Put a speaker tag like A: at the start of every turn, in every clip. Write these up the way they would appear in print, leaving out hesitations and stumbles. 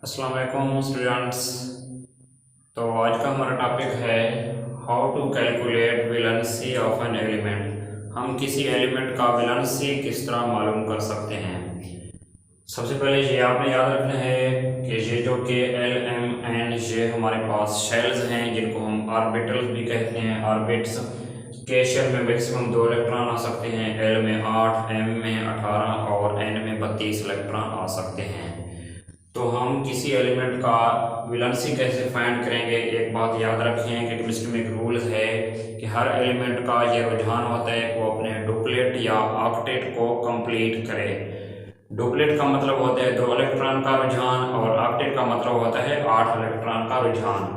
A: अस्सलाम वालेकुम स्टूडेंट्स। तो आज का हमारा टॉपिक है how to calculate valency of an element. हम किसी एलिमेंट का वैलेंसी किस तरह मालूम कर सकते हैं। सबसे पहले ये आपने याद रखना है कि ये जो कि एल एम एन ये हमारे पास शेल्स हैं जिनको हम ऑर्बिटल्स भी कहते हैं। ऑर्बिट्स के शेल में मैक्सिमम 2 इलेक्ट्रॉन आ सकते हैं। एल में 8, एम में 18 और एन में 32 इलेक्ट्रॉन आ सकते हैं। तो हम किसी एलिमेंट का वैलेंसी कैसे फाइंड करेंगे। एक बात याद रखें कि केमिस्ट्री में एक रूल है कि हर एलिमेंट का ये रुझान होता है वो अपने डुप्लेट या ऑक्टेट को कंप्लीट करे। डुप्लेट का मतलब होता है 2 इलेक्ट्रॉन का रुझान और ऑक्टेट का मतलब होता है 8 इलेक्ट्रॉन का रुझान।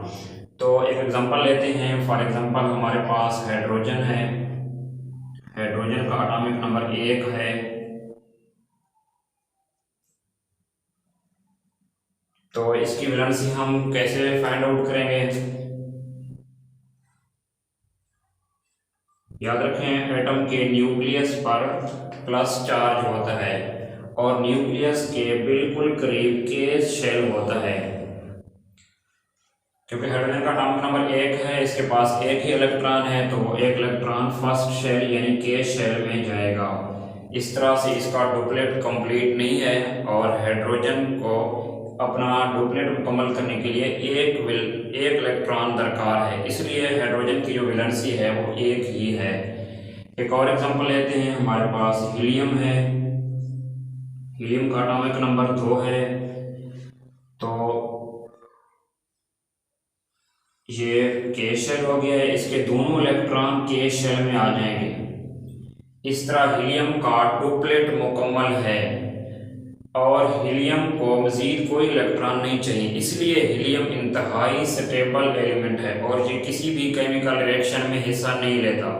A: तो एक एग्जांपल लेते हैं। फॉर एग्जांपल हमारे पास हाइड्रोजन है। हाइड्रोजन का एटॉमिक नंबर 1 है। तो इसकी वैलेंसी हम कैसे फाइंड आउट करेंगे। याद रखें एटम के न्यूक्लियस पर प्लस चार्ज होता है और न्यूक्लियस के बिल्कुल करीब के शेल होता है। क्योंकि हाइड्रोजन का एटॉमिक नंबर 1 है, इसके पास एक ही इलेक्ट्रॉन है, तो वो एक इलेक्ट्रॉन फर्स्ट शेल यानी के शेल में जाएगा। इस तरह से इसका डुप्लेट कंप्लीट नहीं है और हाइड्रोजन को अपना डुप्लेट मुकम्मल करने के लिए एक इलेक्ट्रॉन दरकार है, इसलिए हाइड्रोजन की जो वैलेंसी है वो 1 ही है। एक और एग्जांपल लेते हैं। हमारे पास हीलियम है। हीलियम का एटॉमिक नंबर 2 है। तो ये के शेल हो गया है, इसके दोनों इलेक्ट्रॉन के शेल में आ जाएंगे। इस तरह हीलियम का डुप्लेट मुकम्मल है और हीलियम को मजीद कोई इलेक्ट्रॉन नहीं चाहिए, इसलिए हीलियम इंतहाई स्टेबल एलिमेंट है और ये किसी भी केमिकल रिएक्शन में हिस्सा नहीं लेता।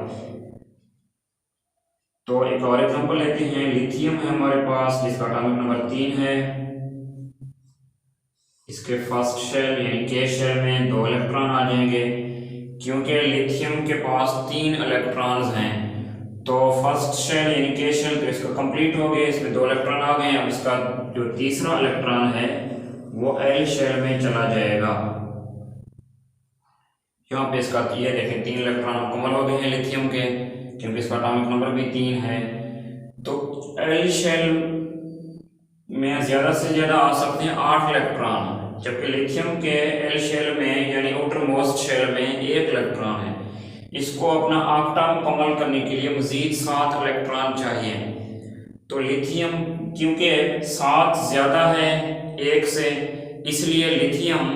A: तो एक और एग्जांपल लेते हैं। लिथियम है हमारे पास, जिसका एटॉमिक नंबर 3 है। इसके फर्स्ट शेल यानी के शेल में 2 इलेक्ट्रॉन आ जाएंगे। क्योंकि लिथियम के पास 3 इलेक्ट्रॉन्स हैं तो फर्स्ट शेल यानी के शेल तो इसका कंप्लीट हो गया, इसमें 2 इलेक्ट्रॉन आ गए। अब इसका जो तीसरा इलेक्ट्रॉन है वो एल शेल में चला जाएगा। यहाँ पे इसका ये देखें 3 इलेक्ट्रॉन मुकम्मल हो गए हैं लिथियम के, क्योंकि इसका एटॉमिक नंबर भी 3 है। तो एल शेल में ज़्यादा से ज़्यादा आ सकते हैं 8 इलेक्ट्रॉन, जबकि लिथियम के एल शेल में यानी आउटर मोस्ट शेल में 1 इलेक्ट्रॉन है। इसको अपना ऑक्टा मुकम्मल करने के लिए मजीद 7 इलेक्ट्रॉन चाहिए। तो लिथियम क्योंकि 7 ज़्यादा है 1 से, इसलिए लिथियम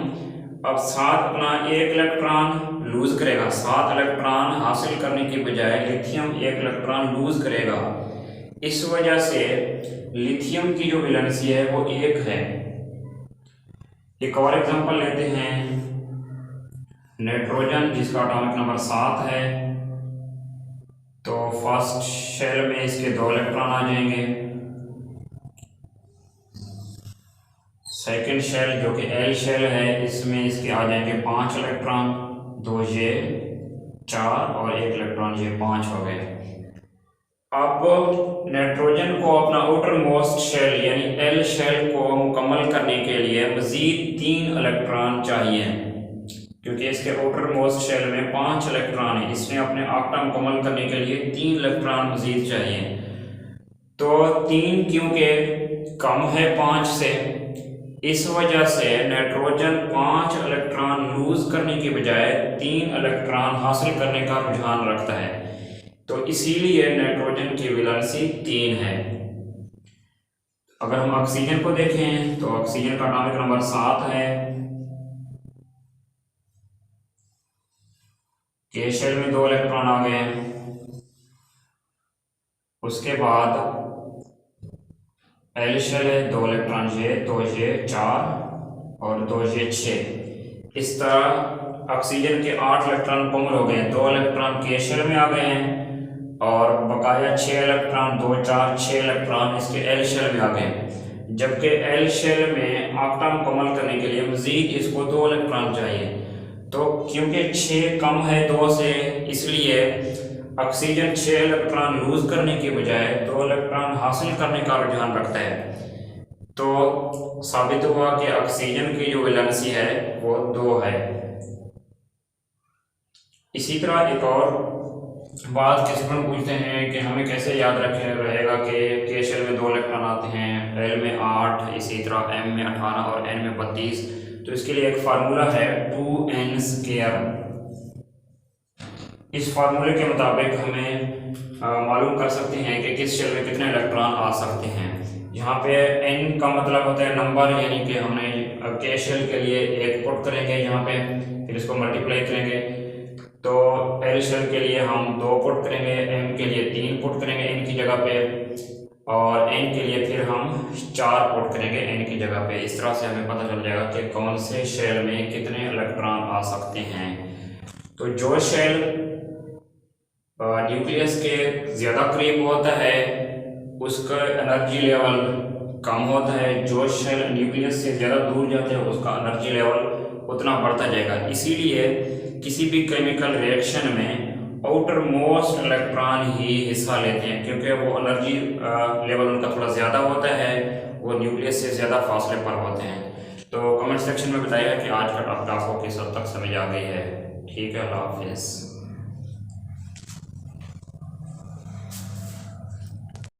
A: अब 7 अपना 1 इलेक्ट्रॉन लूज करेगा। 7 इलेक्ट्रॉन हासिल करने के बजाय लिथियम 1 इलेक्ट्रॉन लूज करेगा। इस वजह से लिथियम की जो वैलेंसी है वो 1 है। एक और एग्जांपल लेते हैं। नाइट्रोजन, जिसका एटॉमिक नंबर 7 है। तो फर्स्ट शेल में इसके 2 इलेक्ट्रॉन आ जाएंगे। सेकंड शेल जो कि एल शेल है, इसमें इसके आ जाएंगे 5 इलेक्ट्रॉन। 2 ये 4 और 1 इलेक्ट्रॉन ये 5 हो गए। अब नाइट्रोजन को अपना आउटर मोस्ट शेल यानी एल शेल को मुकम्मल करने के लिए मजीद 3 इलेक्ट्रॉन चाहिए, क्योंकि इसके आउटर मोस्ट शेल में 5 इलेक्ट्रॉन है। इसने अपने ऑक्टा मुकम्मल करने के लिए 3 इलेक्ट्रॉन मजीद चाहिए। तो 3 क्योंकि कम है 5 से, इस वजह से नाइट्रोजन 5 इलेक्ट्रॉन लूज करने के बजाय 3 इलेक्ट्रॉन हासिल करने का रुझान रखता है। तो इसीलिए नाइट्रोजन की वैलेंसी 3 है। अगर हम ऑक्सीजन को देखें तो ऑक्सीजन का एटॉमिक नंबर 7 है। के शेल में 2 इलेक्ट्रॉन आ गए हैं। उसके बाद एल शेल है, 2 इलेक्ट्रॉन ये 2 ये 4 और 2 ये 6। इस तरह ऑक्सीजन के 8 इलेक्ट्रॉन मुकम्मल हो गए। 2 इलेक्ट्रॉन के शेल में आ गए हैं और बकाया 6 इलेक्ट्रॉन 2 4 6 इलेक्ट्रॉन इसके एल शेल में आ गए। जबकि एल शेल में ऑक्टा मुकम्मल करने के लिए मजीद इसको 2 इलेक्ट्रॉन चाहिए। तो क्योंकि 6 कम है 2 से, इसलिए ऑक्सीजन 6 इलेक्ट्रॉन लूज करने के बजाय 2 इलेक्ट्रॉन हासिल करने का रुझान रखता है। तो साबित हुआ कि ऑक्सीजन की जो वैलेंसी है वो 2 है। इसी तरह एक और बात किस्मत पूछते हैं कि हमें कैसे याद रखे रहेगा कि के शेल में 2 इलेक्ट्रॉन आते हैं, एल में 8, इसी तरह एम में 18 और एन में 32। तो इसके लिए एक फार्मूला है 2n²। इस फार्मूले के मुताबिक हमें मालूम कर सकते हैं कि किस शेल में कितने इलेक्ट्रॉन आ सकते हैं। यहाँ पे n का मतलब होता है नंबर, यानी कि हमने के शेल के लिए 1 पुट करेंगे यहाँ पे, फिर इसको मल्टीप्लाई करेंगे। तो एल शेल के लिए हम 2 पुट करेंगे, एम के लिए 3 पुट करेंगे एन की जगह पे, और एन के लिए फिर हम 4 पुट करेंगे एन की जगह पे। इस तरह से हमें पता चल जाएगा कि कौन से शेल में कितने इलेक्ट्रॉन आ सकते हैं। तो जो शेल न्यूक्लियस के ज़्यादा करीब होता है उसका एनर्जी लेवल कम होता है, जो शेल न्यूक्लियस से ज़्यादा दूर जाते हैं उसका एनर्जी लेवल उतना बढ़ता जाएगा। इसीलिए किसी भी केमिकल रिएक्शन में आउटर मोस्ट इलेक्ट्रॉन ही हिस्सा लेते हैं, क्योंकि वो एनर्जी लेवल उनका थोड़ा ज़्यादा होता है, वो न्यूक्लियस से ज़्यादा फासले पर होते हैं। तो कमेंट सेक्शन में बताइएगा कि आज का टॉपिक आपको किस हद तक समझ आ गई है। ठीक है, अल्लाह हाफिज़।